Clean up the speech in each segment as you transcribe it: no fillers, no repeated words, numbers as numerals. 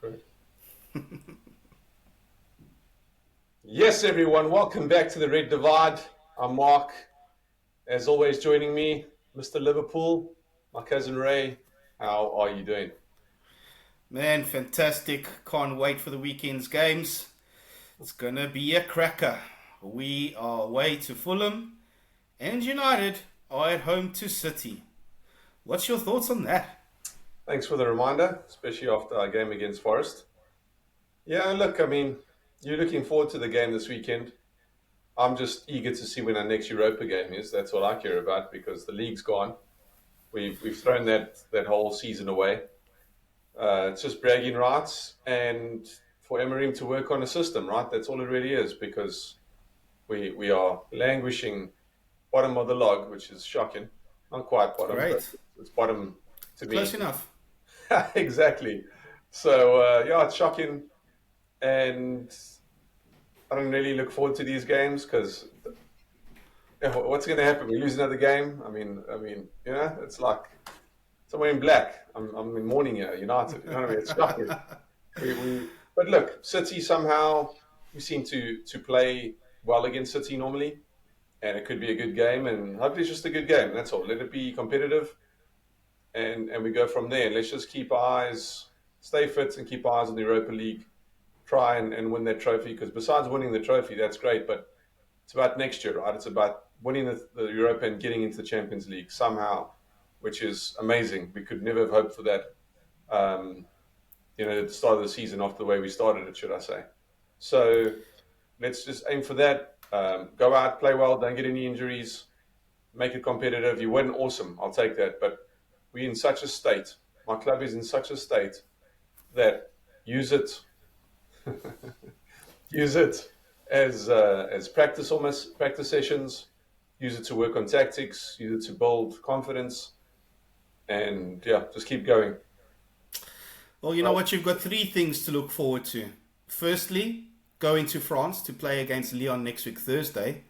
Great. Yes, everyone, welcome back to the Red Divide. I'm Mark. As always, joining me, Mr. Liverpool, my cousin Ray. How are you doing? Man, fantastic. Can't wait for the weekend's games. It's going to be a cracker. We are away to Fulham, and United are at home to City. What's your thoughts on that? Thanks for the reminder, especially after our game against Forest. Yeah, look, I mean, you're looking forward to the game this weekend. I'm just eager to see when our next Europa game is. That's all I care about because the league's gone. We've thrown that whole season away. It's just bragging rights and for Emery to work on a system, right? That's all it really is because we are languishing bottom of the log, which is shocking. Not quite bottom, but Great. it's bottom to Close me. enough. Exactly. So, yeah, it's shocking. And I don't really look forward to these games because what's going to happen? We lose another game. It's like somewhere in black. I'm in mourning here, United. You know what I mean? It's shocking. But look, City somehow we seem to play well against City normally, and it could be a good game, and hopefully it's just a good game. That's all. Let it be competitive, and we go from there. Let's just keep our eyes, stay fit, and keep our eyes on the Europa League. Try and win that trophy because besides winning the trophy, that's great, but it's about next year, right? It's about winning the Europa and getting into the Champions League somehow, which is amazing. We could never have hoped for that. Um, at the start of the season after the way we started it, should I say. So let's just aim for that. Go out, play well, don't get any injuries, make it competitive. You win, awesome, I'll take that. But we're in such a state, my club is in such a state that use it, use it as practice, almost practice sessions, use it to work on tactics, use it to build confidence, and yeah, just keep going. Well, you know what? You've got three things to look forward to. Firstly, going to France to play against Lyon next week, Thursday.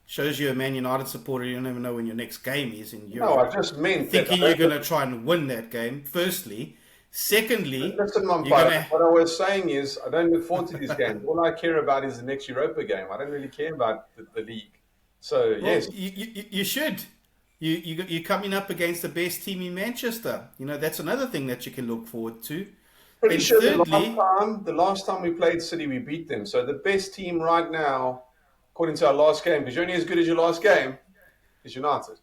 Shows you're a Man United supporter. You don't even know when your next game is in No, I Europe. just meant that. Thinking you're going to try and win that game, firstly. Secondly, Listen, you're going umpire. to. What I was saying is, I don't look forward to these games. All I care about is the next Europa game. I don't really care about the league. So Well, yes, you should. You're coming up against the best team in Manchester. You know, that's another thing that you can look forward to. pretty And sure thirdly, the last time we played City, we beat them. So the best team right now, according to our last game, because you're only as good as your last game, is United.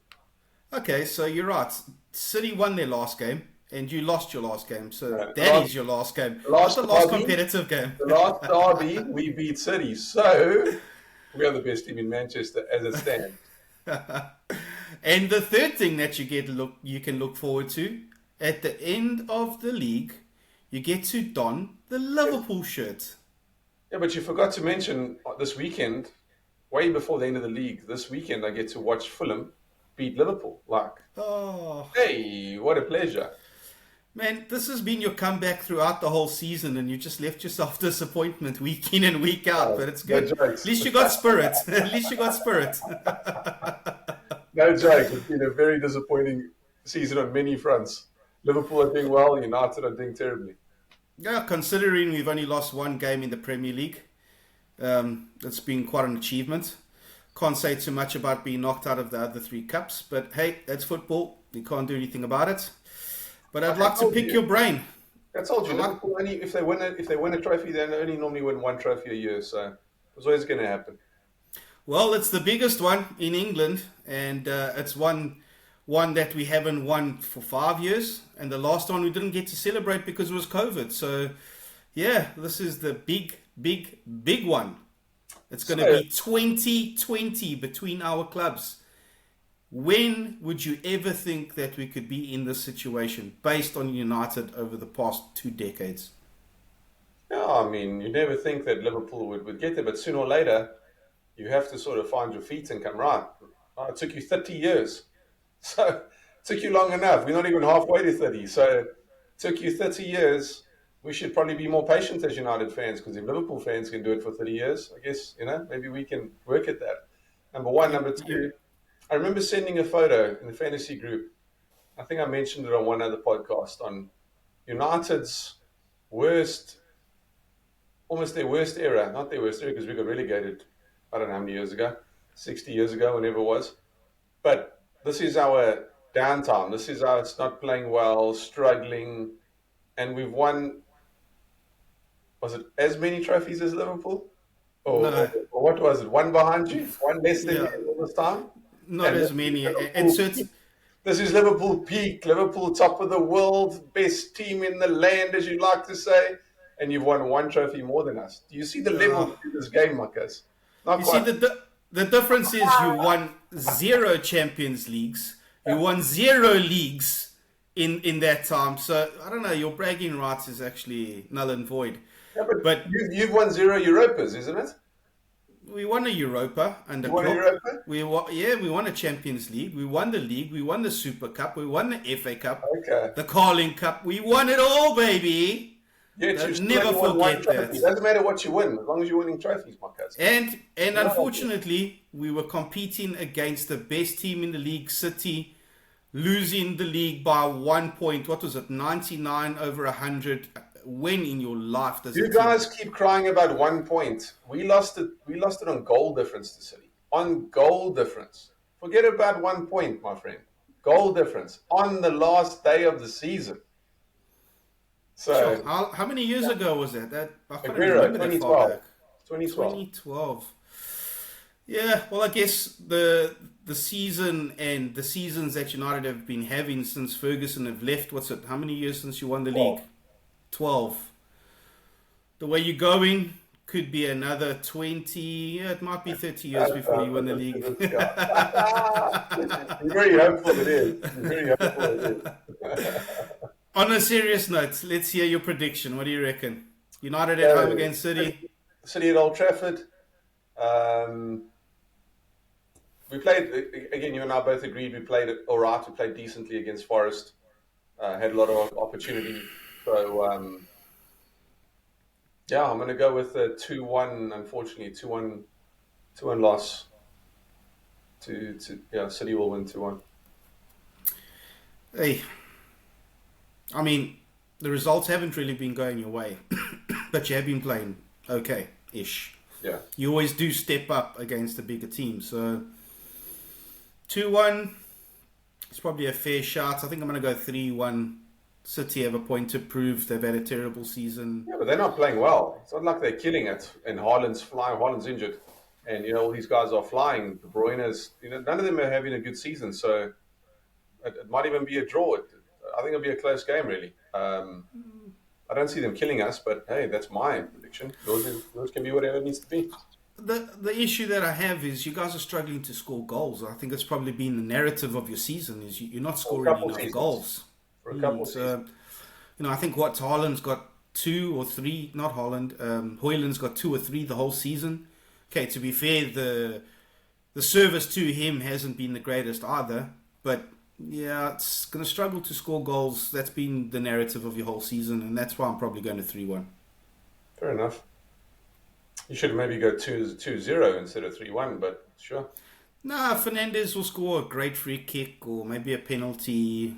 okay, so you're right. City won their last game, and you lost your last game. So Uh, the that last, is your last game, the not last the last derby, competitive game. the last derby, we beat City. So we are the best team in Manchester as it stands. And the third thing that you can look forward to at the end of the league, you get to don the Liverpool shirt. Yeah, but you forgot to mention this weekend, way before the end of the league, this weekend I get to watch Fulham beat Liverpool. Like, Oh, hey, what a pleasure. man, this has been your comeback throughout the whole season, and you just left yourself disappointment week in and week out. But it's No good. At jokes. least you got spirit. At least you got spirit. No jokes. It's been a very disappointing season on many fronts. Liverpool are doing well, United are doing terribly. Yeah, considering we've only lost one game in the Premier League, it's been quite an achievement. Can't say too much about being knocked out of the other three cups, but hey, that's football. You can't do anything about it. But I'd Like I like to told pick you, your brain. I told you, I like. Liverpool only if they win a trophy, they only normally win one trophy a year. So it's always going to happen. Well, it's the biggest one in England, and it's one that we haven't won for 5 years, and the last one we didn't get to celebrate because it was COVID. So, yeah, this is the big one. It's going to So be 2020 between our clubs. When would you ever think that we could be in this situation based on United over the past 2 decades? yeah, I mean, you never think that Liverpool would get there, but sooner or later, you have to sort of find your feet and come right. It took you 30 years. So it took you long enough. We're not even halfway to 30. So it took you 30 years. We should probably be more patient as United fans because if Liverpool fans can do it for 30 years, I guess, maybe we can work at that. Number one. You, Number you, two, I remember sending a photo in the fantasy group. I think I mentioned it on one other podcast on United's. worst, almost their worst era. Not their worst era because we got relegated, I don't know how many years ago, 60 years ago, whenever it was. But this is our downtime. This is us not playing well, struggling, and we've won. Was it as many trophies as Liverpool, No, or what was it? One behind you, one less than you yeah, all this time, not and this as is many. And Liverpool so it's peak. This is Liverpool peak. Liverpool top of the world, best team in the land, as you like to say, and you've won one trophy more than us. Do you see the level uh, of this game, Marcus? Not you see quite. the difference is you won zero Champions Leagues, you won zero leagues in that time. So I don't know. Your bragging rights is actually null and void. Yeah, but But you've won zero Europas, isn't it? we won a Europa under You won a Klopp. Europa? We won a Champions League. We won the league. We won the Super Cup. We won the FA Cup, Okay. the Carling Cup. We won it all, baby. Yet you Don't still never only won one forget trophy. It that. doesn't matter what you win, as long as you're winning trophies, Marcus. And You know what I mean? unfortunately, we were competing against the best team in the league, City, losing the league by 1 point. What was it? 99 over 100. When in your life does a You team? guys keep crying about 1 point. We lost it. We lost it on goal difference to City. On goal difference. Forget about 1 point, my friend. Goal difference on the last day of the season. Sure. So How many years ago was that? That I can't even Aguero, remember that far 2012. back. 2012. 2012. Yeah, well, I guess the season and the seasons that United have been having since Ferguson have left. What's it? How many years since you won the league? 12. The way you're going could be another 20. Yeah, it might be 30 years before you win the league. You're very hopeful it is. You're very hopeful it is. On a serious note, let's hear your prediction. What do you reckon? United at home So, against City. City at Old Trafford. Um, we played, again, you and I both agreed we played it all right. We played decently against Forest. Had a lot of opportunity. So, yeah, I'm going to go with a 2-1, unfortunately. 2-1 loss. Yeah, City will win 2-1. Hey, I mean, the results haven't really been going your way, but you have been playing okay-ish. Yeah. You always do step up against a bigger team. So 2-1 is probably a fair shot. I think I'm going to go 3-1. City have a point to prove. They've had a terrible season. Yeah, but they're not playing well. It's not like they're killing it. And Haaland's flying. Haaland's injured. And, all these guys are flying. De Bruyne's, none of them are having a good season. So it might even be a draw. I think it'll be a close game, really. I don't see them killing us, but hey, that's my prediction. Yours can be whatever it needs to be. The issue that I have is you guys are struggling to score goals. I think it's probably been the narrative of your season is you're not For a scoring couple enough seasons. goals. For a couple So, seasons. I think what Haaland's got 2 or 3, not Haaland, Hoyland's got 2 or 3 the whole season. Okay, to be fair, the service to him hasn't been the greatest either, but yeah, it's going to struggle to score goals. That's been the narrative of your whole season, and that's why I'm probably going to 3-1. Fair enough. You should maybe go 2-0 instead of 3-1, but sure. Nah, Fernandez will score a great free kick or maybe a penalty.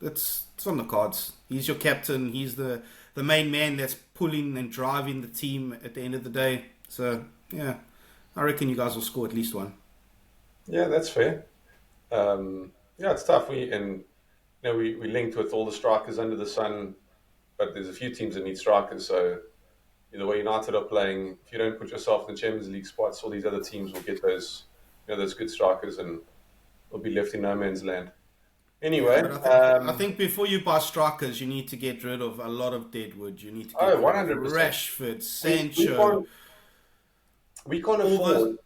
It's on the cards. He's your captain. He's the main man that's pulling and driving the team at the end of the day. So, yeah, I reckon you guys will score at least one. Yeah, that's fair. Yeah, it's tough. We linked with all the strikers under the sun, but there's a few teams that need strikers. So the way United are playing, if you don't put yourself in the Champions League spots, all these other teams will get those good strikers and will be left in no man's land. Yeah, Anyway, but I think before you buy strikers, you need to get rid of a lot of deadwood. You need to get rid of 100%. Rashford, We, we Sancho, can't we can't all those. afford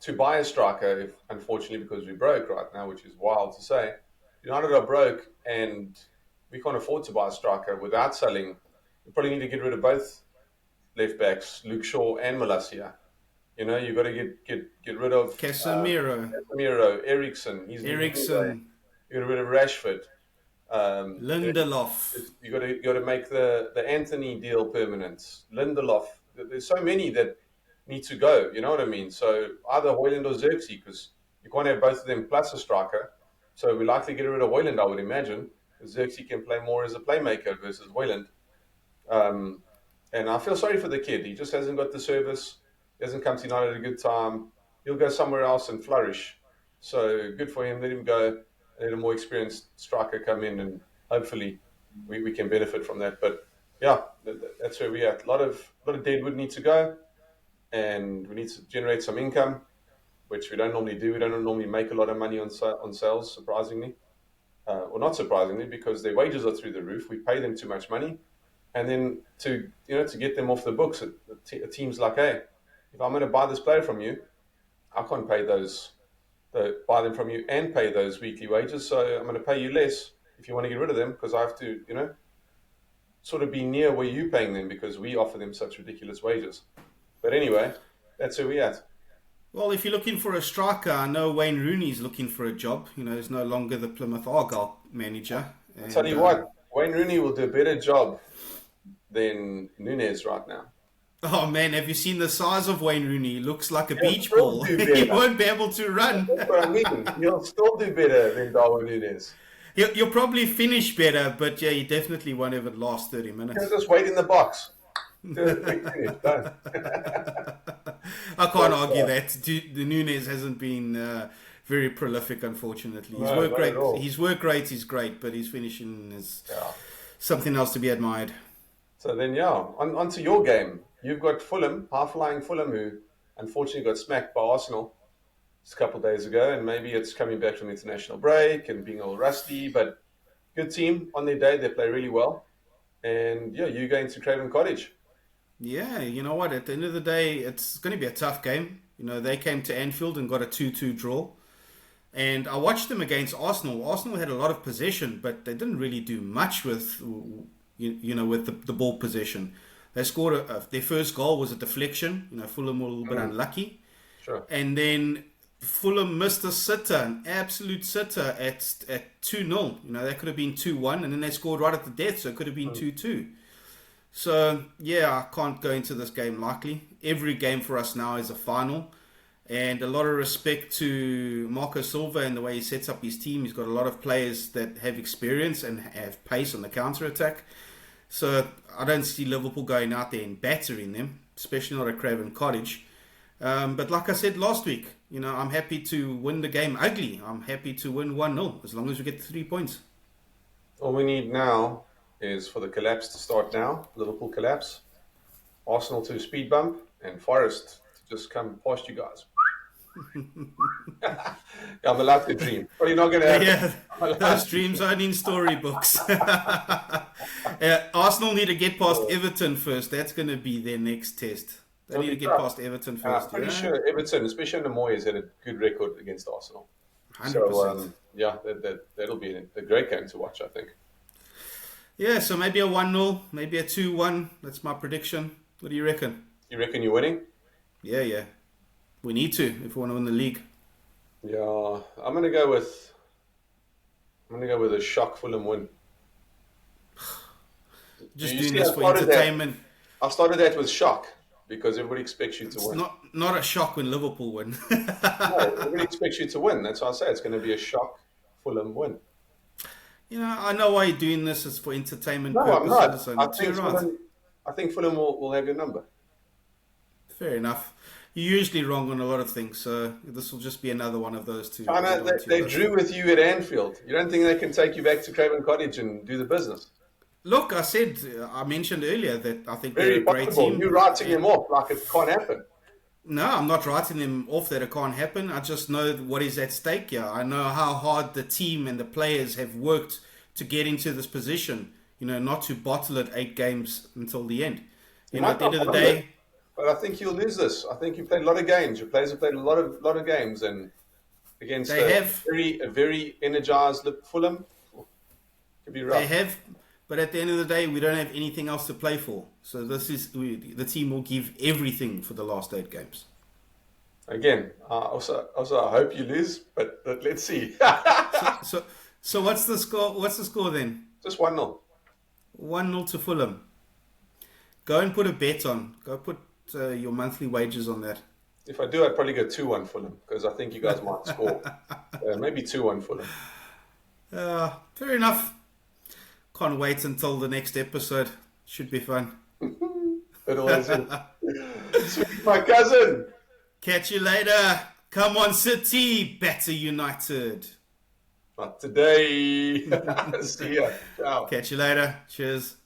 to buy a striker, if unfortunately because we're broke right now, which is wild to say. United are broke, and we can't afford to buy a striker without selling. We probably need to get rid of both left backs, Luke Shaw and Malacia. You've got to get rid of Casemiro, Casemiro, Ericsson. He's leaving anyway. Ericsson, You got to get rid of Rashford. Um, Lindelof. you got to make the Anthony deal permanent. Lindelof. There's so many that need to go. You know what I mean? So either Hoyland or Xerxes, because you can't have both of them plus a striker. So we likely get rid of Hoyland, I would imagine, because Xerxes can play more as a playmaker versus Hoyland. Um, and I feel sorry for the kid. He just hasn't got the service. He hasn't come to United at a good time. He'll go somewhere else and flourish. So good for him. Let him go. Let a more experienced striker come in, and hopefully we can benefit from that. But yeah, that's where we're at. A lot of dead wood need to go, and we need to generate some income, which we don't normally do. We don't normally make a lot of money on sales, surprisingly. Well, not surprisingly, because their wages are through the roof. We pay them too much money, and then to get them off the books, teams like, hey, if I'm going to buy this player from you, I can't pay buy them from you and pay those weekly wages. So I'm going to pay you less if you want to get rid of them, because I have to, sort of be near where you're paying them because we offer them such ridiculous wages. But anyway, that's where we're at. Well, if you're looking for a striker, I know Wayne Rooney's looking for a job. He's no longer the Plymouth Argyle manager. I'll tell And you what, Wayne Rooney will do a better job than Nunez right now. oh man, have you seen the size of Wayne Rooney? He looks like a He'll beach still ball. do He better. won't be able to run. That's what I mean. He'll still do better than Darwin Nunez. He'll probably finish better, but yeah, he definitely won't have it last 30 minutes. He'll just wait in the box. Do a quick finish, done. I can't argue that. The Nunez hasn't been very prolific, unfortunately. His No, work not rate, at all. his work rate is great, but his finishing is Yeah. something else to be admired. So then, yeah, on to your game. You've got Fulham, high-flying Fulham, who unfortunately got smacked by Arsenal just a couple of days ago, and maybe it's coming back from the international break and being all rusty, but good team on their day. They play really well. And yeah, you going to Craven Cottage. Yeah, you know what? At the end of the day, it's going to be a tough game. They came to Anfield and got a 2-2 draw. And I watched them against Arsenal. Arsenal had a lot of possession, but they didn't really do much with, with the ball possession. They scored their first goal was a deflection. Fulham were a little bit unlucky. Sure. And then Fulham missed a sitter, an absolute sitter at 2-0. That could have been 2-1, and then they scored right at the death, so it could have been 2-2. So, yeah, I can't go into this game lightly. Every game for us now is a final. And a lot of respect to Marco Silva and the way he sets up his team. He's got a lot of players that have experience and have pace on the counter-attack. So I don't see Liverpool going out there and battering them, especially not at Craven Cottage. But like I said last week, I'm happy to win the game ugly. I'm happy to win 1-0 as long as we get the 3 points. All we need now is for the collapse to start now. Liverpool collapse, Arsenal to speed bump, and Forest to just come past you guys. Yeah, I'm allowed to dream. Probably not going to happen. Yeah, those dreams aren't in storybooks. Arsenal need to get past Everton first. That's going to be their next test. They need to get past Everton I'm first. pretty sure Everton, especially under Moyes, had a good record against Arsenal. 100%. So, yeah, that'll be a great game to watch, I think. Yeah, so maybe a 1-0, maybe a 2-1. That's my prediction. What do you reckon? You reckon you're winning? Yeah. We need to if we want to win the league. Yeah, I'm gonna go with a shock Fulham win. Just You doing see, this I for started that. entertainment. I started that with shock because everybody expects you to It's win. not a shock when Liverpool win. No, everybody expects you to win. That's why I say it's going to be a shock Fulham win. I know why you're doing this. It's for entertainment No, I'm purposes. not. And I think you're right. Fulham will have your number. Fair enough. You're usually wrong on a lot of things, so this will just be another one of those two. I know they drew with you at Anfield. You don't think they can take you back to Craven Cottage and do the business? Look, I mentioned earlier that I think Very they're a great possible. team. You're writing them off like it can't happen. No, I'm not writing them off that it can't happen. I just know what is at stake here. I know how hard the team and the players have worked to get into this position. Not to bottle it 8 games until the end. At the end of the day. But I think you'll lose this. I think you played a lot of games. Your players have played a lot of games, and against a very energized Fulham, could be rough. They have, but at the end of the day, we don't have anything else to play for. So the team will give everything for the last 8 games. Again, also I hope you lose, but let's see. So what's the score? What's the score then? Just 1-0. 1-0 to Fulham. Go and put a bet on. Go put your monthly wages on that. If I do, I'd probably go 2-1 Fulham because I think you guys might score. Maybe 2-1 Fulham. Fair enough. Can't wait until the next episode. Should be fun. It always is. Sweet, my cousin. Catch you later. Come on, City. Better United. Not today. See ya. Ciao. Catch you later. Cheers.